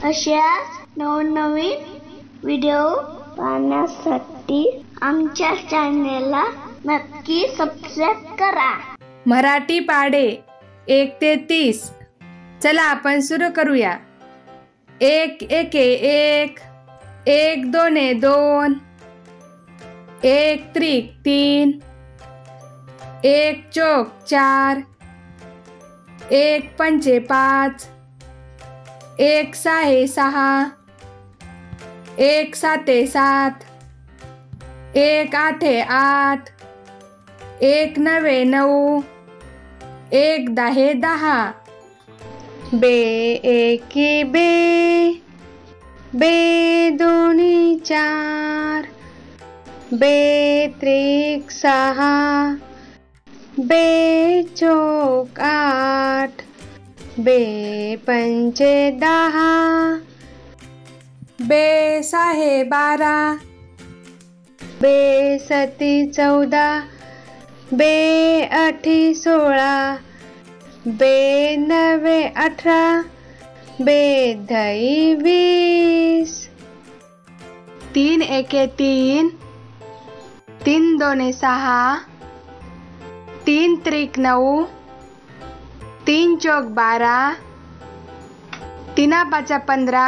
अशाच नवनवीन व्हिडिओ पाहण्यासाठी आमच्या चॅनेलला नक्की सबस्क्राईब करा। मराठी पाढे 1 ते 30। चला आपण सुरू करूया। 1 एके 1, 1 दोने 2, 1 त्रिक 3, 1 चौक 4, 1 पंचे 5, 1 सहा 6, 1 साते 7, 1 आठे 8, 1 नवे 9, 1 दहे 10। बे एकी बे, बे दोनी 4, बे त्रिक 6, बे चौक 8, बे पंचे 10, बे सहा 12, बे सती 14, बे अठी 16, बे नवे 18, बे दही 20। 3 एके 3, 3 दोने 6, 3 त्रिक 9, 3 चौक 12, 3 पाचा 15,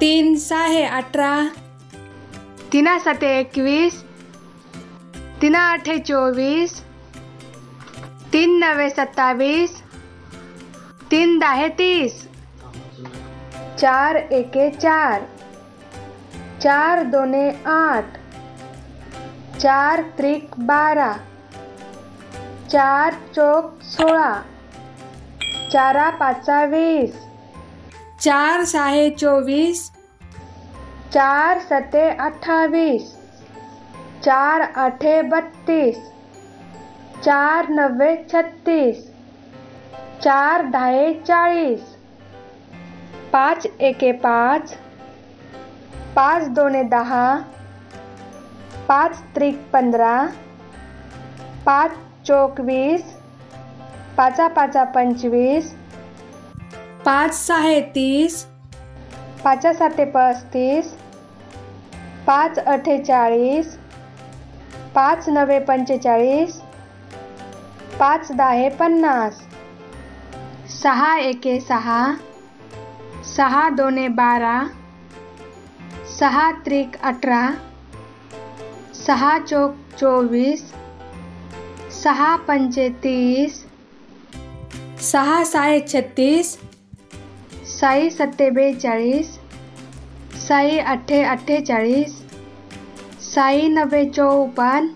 3 सहा 18, 3 साते 21, 3 आठे 24, 3 नवे 27, 3 दहे 30। 4 एके 4, 4 दोने 8, 4 त्रिक 12, 4 चौक 16, 4 पाचा 20, 4 सहा 24, 4 सते 28, 4 आठे 32, 4 नवे 36, 4 दहे 40। 5 एके 5, 5 दोने 10, 5 त्रिक 15, 5 चौक 20, 5 पाचा 25, 5 सहा 30, 5 साते 35, 5 आठे 40, 5 नवे 45, 5 दहे 50। 6 एके 6, 6 दोने 12, 6 त्रिक 18, 6 चौक 24, 6 पंचे 30, 6 सहा 36, 6 सते 42, 6 आठे 48, 6 नवे 54,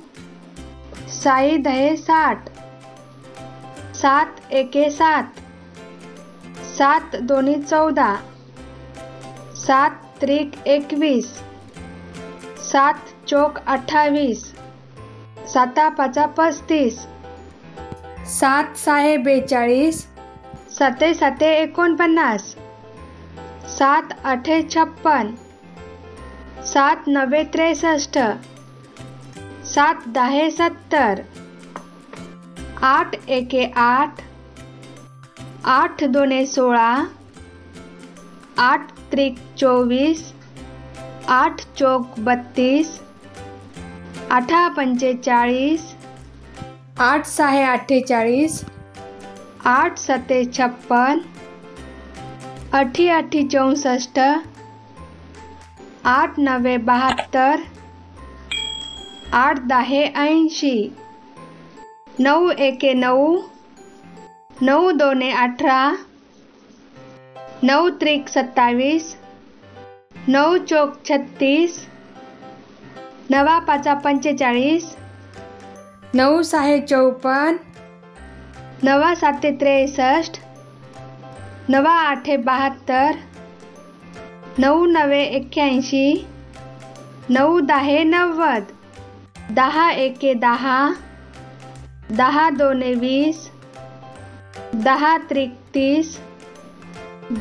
6 दहे 60। 7 एके 7, 7 दोनी 14, 7 त्रिक 21, 7 चौक 28, 7 पाचा 35, 7 सहा 42, 7 साते 49, 7 आठे 56, 7 नवे 63, 7 दहे 70। 8 एके 8, 8 दोने 16, 8 त्रिक 24, 8 चौक 32, 8 पंचे 40, 8 सहा 48, 8 सते 56, 8 आठी 64, 8 नवे 72, 8 दहे 80। 9 एके 9, 9 दोने 18, 9 त्रिक 27, 9 चौक 36, 9 पाचा 45, 9 सहा 54, 9 साते 63, 9 आठे 72, 9 नवे 81, 9 दहे 90। 10 एके 10, 10 दोने 20, 10 त्रिक 30,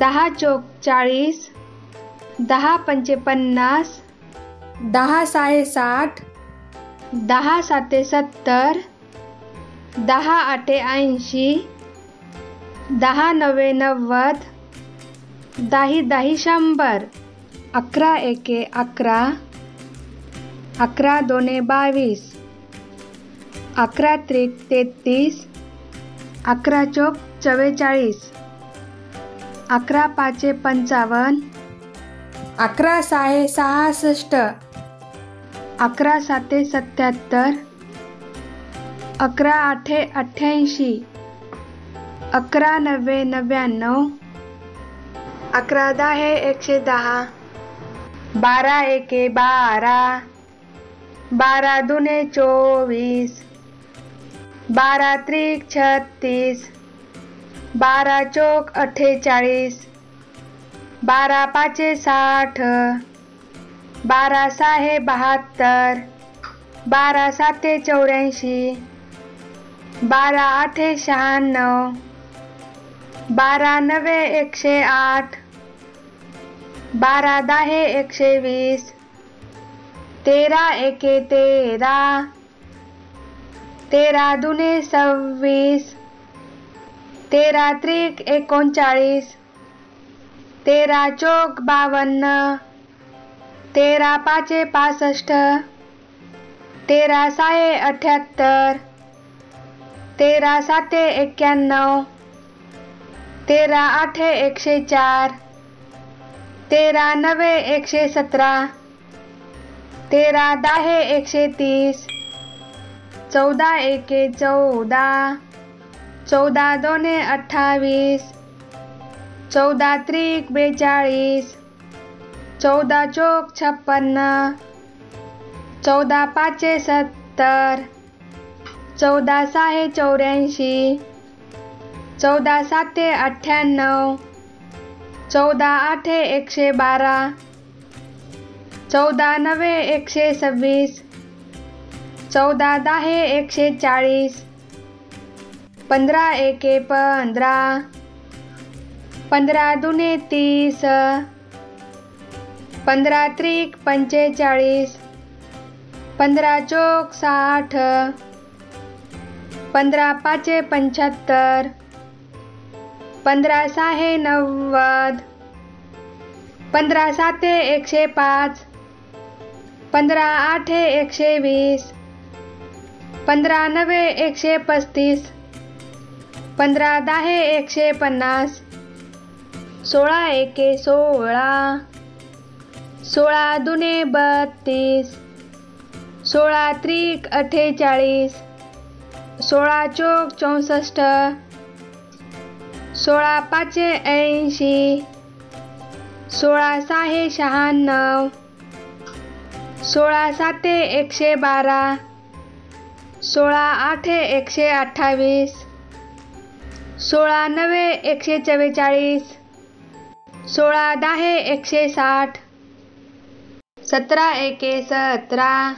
10 चौक 40, 10 पंचे 50, 10 सहा 60, 10 साते 70, 10 आठे 80, 10 नवे 90, दाही दाही 100, 11 एके 11, 11 दोने 22, 11 त्रिक 33, 11 चौक 44, 11 पाचे 55, 11 सहा 66, 11 साते 77, 11 आठे 88, 11 नव्वे 99, 11 दाहे 110, 12 एके 12, 12 दुने 24, 12 त्रिक 36, 12 चौक 48, 12 पाचे 60, 12 सहा 72, 12 साते 84, 12 आठे 96, 12 नव्वे 108, 12 दाहे 120, 13 एके 13, 13 दुने 26, 13 त्रिक 39, 13 चौक 52, 13 पाचे 65, 13 सहा 78, 13 साते 91, 13 आठे 104, 13 नव्वे 117, 13 दाहे 130, 14 एके 14, 14 दोने 28, 14 त्रिक 42, 14 चौक 56, 14 पाचे 70, 14 सहा 84, 14 साते 98, 14 आठे 112, 14 नव्वे 126, 14 दाहे 140, 15 एके 15, 15 दुने 30, 15 त्रिक 45, 15 चौक 60, 15 पाचे 75, 15 सहा 90, 15 साते 105, 15 आठे 120, 15 नव्वे 135, 15 दाहे 150, 16 एके 16, 16 दुने 32, 16 त्रिक 48, 16 चौक 64, 16 पाचे 80, 16 सहा 96, 16 साते 112, 16 आठे 128, 16 नव्वे 144, 16 दाहे 160, 17 एके 17,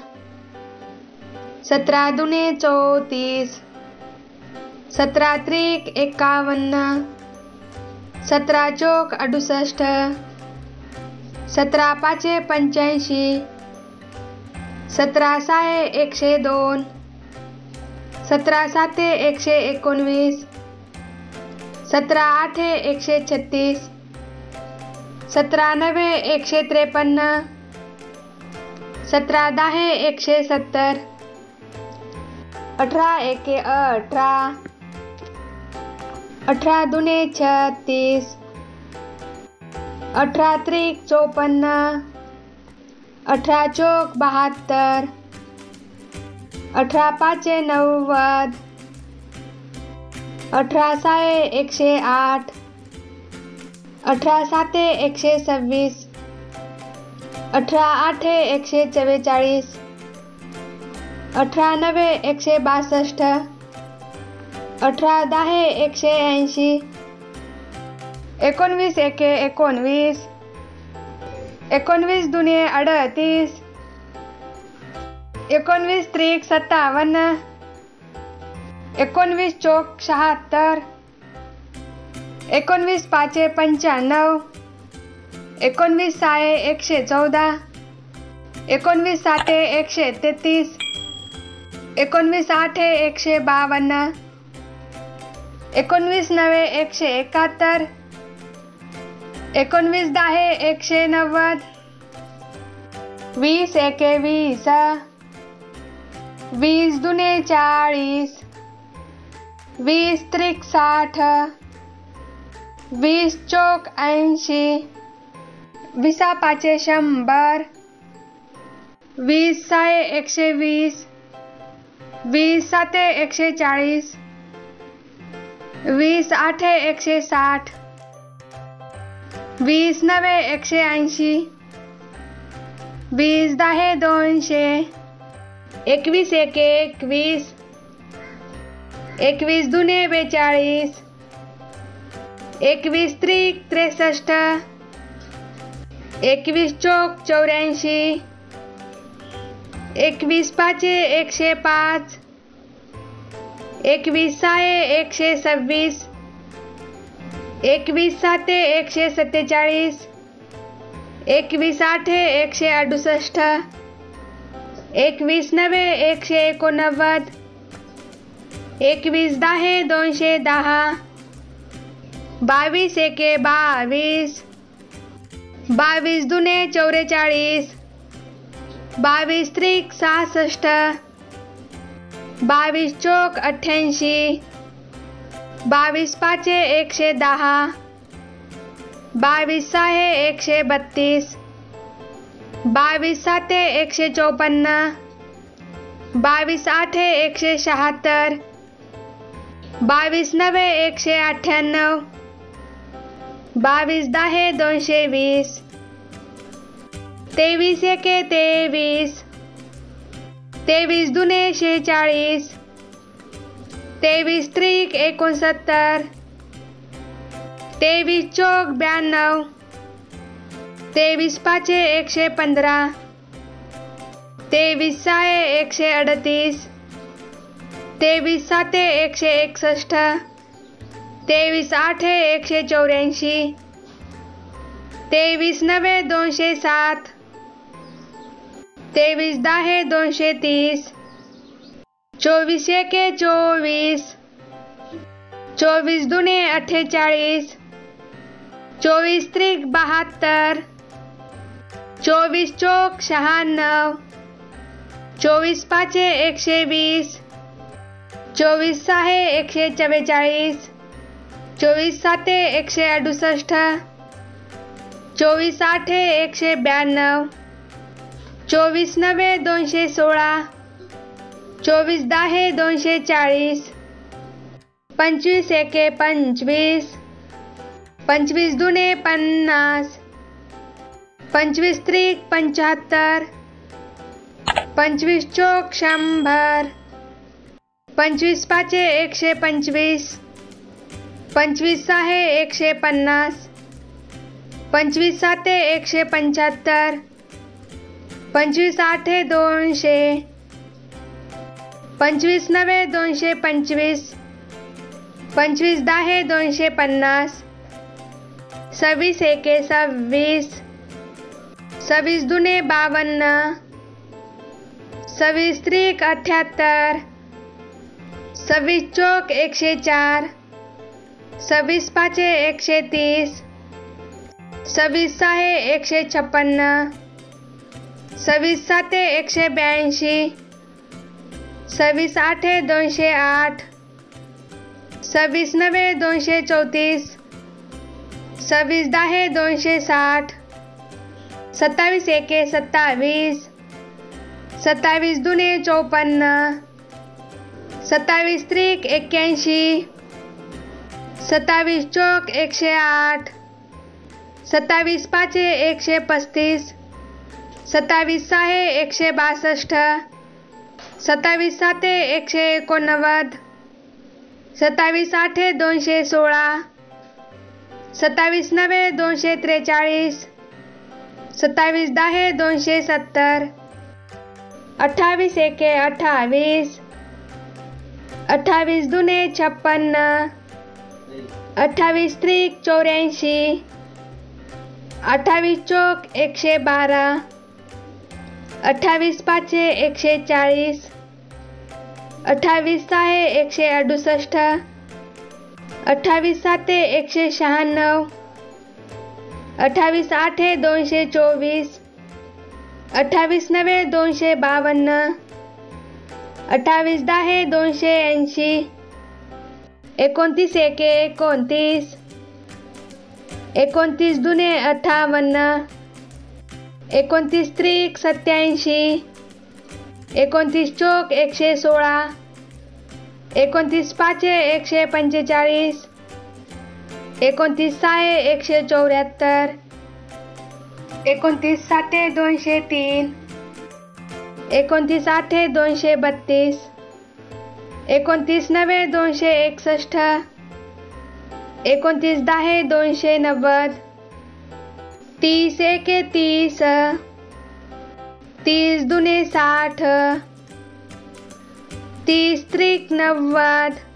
17 दुने 34, 17 त्रिक 51, 17 चौक 68, 17 पाचे 85, 17 सहा 102, 17 साते 119, 17 आठे 136, 17 नव्वे 153, 17 दाहे 170, 18 एके 18, 18 दुने 36, 18 त्रिक 54, 18 चौक 72, 18 पाचे 90, 18 सहा 108, 18 साते 126, 18 आठे 144, 18 नव्वे 162, 18 दाहे 180, 19 एके 19, 19 दुने 38, 19 त्रिक 57, 19 चौक 76, 19 पाचे 95, 19 सहा 114, 19 साते 133, 19 आठे 152, 19 नव्वे 171, 19 10 190. 20 एके 20. 20 दुने 40. 20 त्रिक 60. 20 चौक 80. 20 पाचे 100. 20 साये 120. 20 साते 140. 20 आठे 160. 20 नवे 180. 20 दहे 200. 21 एके 21. 21 दुने 42. 21 त्रिक 63. 21 चौक 84. 21 पाचे 105. 21 साये 126. 21 साते 147. 21 आठे 168. 21 नवे 189. 21 दहे 210. 22 एके 22. 22 दुने 44. 22 त्रिक 66. 22 चौक 88. 22 पाचे 110. 22 साहे 132. 22 साते 154. 22 आठे 176. 22 नवे 198. 22 दहे 220. 23 एके 23. 23 दुने 46. 23 त्रिक 69. 23 चौक 92. 23 पाचे 115. 23 साये 138. 23 साते 161. 23 आठे 184. 23 नवे 207. 23 दहे 230. 24 एके 24. 24 दुने 48. 24 त्रिक 72. 24 चौक 96. 24 पाचे 120. 24 साहे 144. 24 साते 168. 24 आठे 192. 24 नवे 216. 24 दहे 240. 25 एके 25. 25 दुने 50. 25 त्रिक 75. 25 चौक 100. 25 पाचे 125. 25 साहे 150. 25 साते 175. 25 आठे 200. 25 नवे 225. 25 दहे 250. 26 एके 26. 26 दुने 52. 26 त्रिक 78. 26 चौक 104. 26 पाचे 130. 26 साहे 156. 26 साते 182. 26 आठे 208. 26 नवे 234. 26 दहे 260. 27 एके 27. 27 दुने 54. 27 त्रिक 81. 27 चौक 108. 27 पाचे 135. 27 साहे 162. 27 साते 189. 27 आठे 216. 27 नवे 243. 27 दहे 270. 28 एके 28. 28 दुने 56. 28 त्रिक 84. 28 चौक 112. 28 पाचे 140. 28 साहे 168. 28 साते 196. 28 आठे 224, 28 नवे 252, 28 दहा 280, 29 एके 29, 29 दुने 58, 29 त्रिक 87, 29 चौक 116, 29 पाचे 145, 29 सहा 174, 29 साते 203, 29 आठे 232, 29 नवे 261, 29 दहा 290, 30 एके 30, 30 दुने 60, 30 त्रिक 90,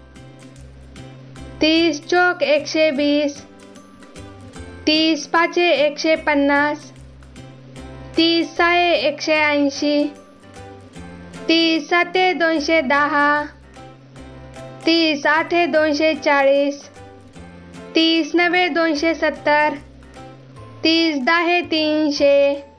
30 चौक 120, 30 पाचे 150, 30 सहा 180, 30 साते 210, 30 आठे 240, 30 नवे 270, 30 दहा 300,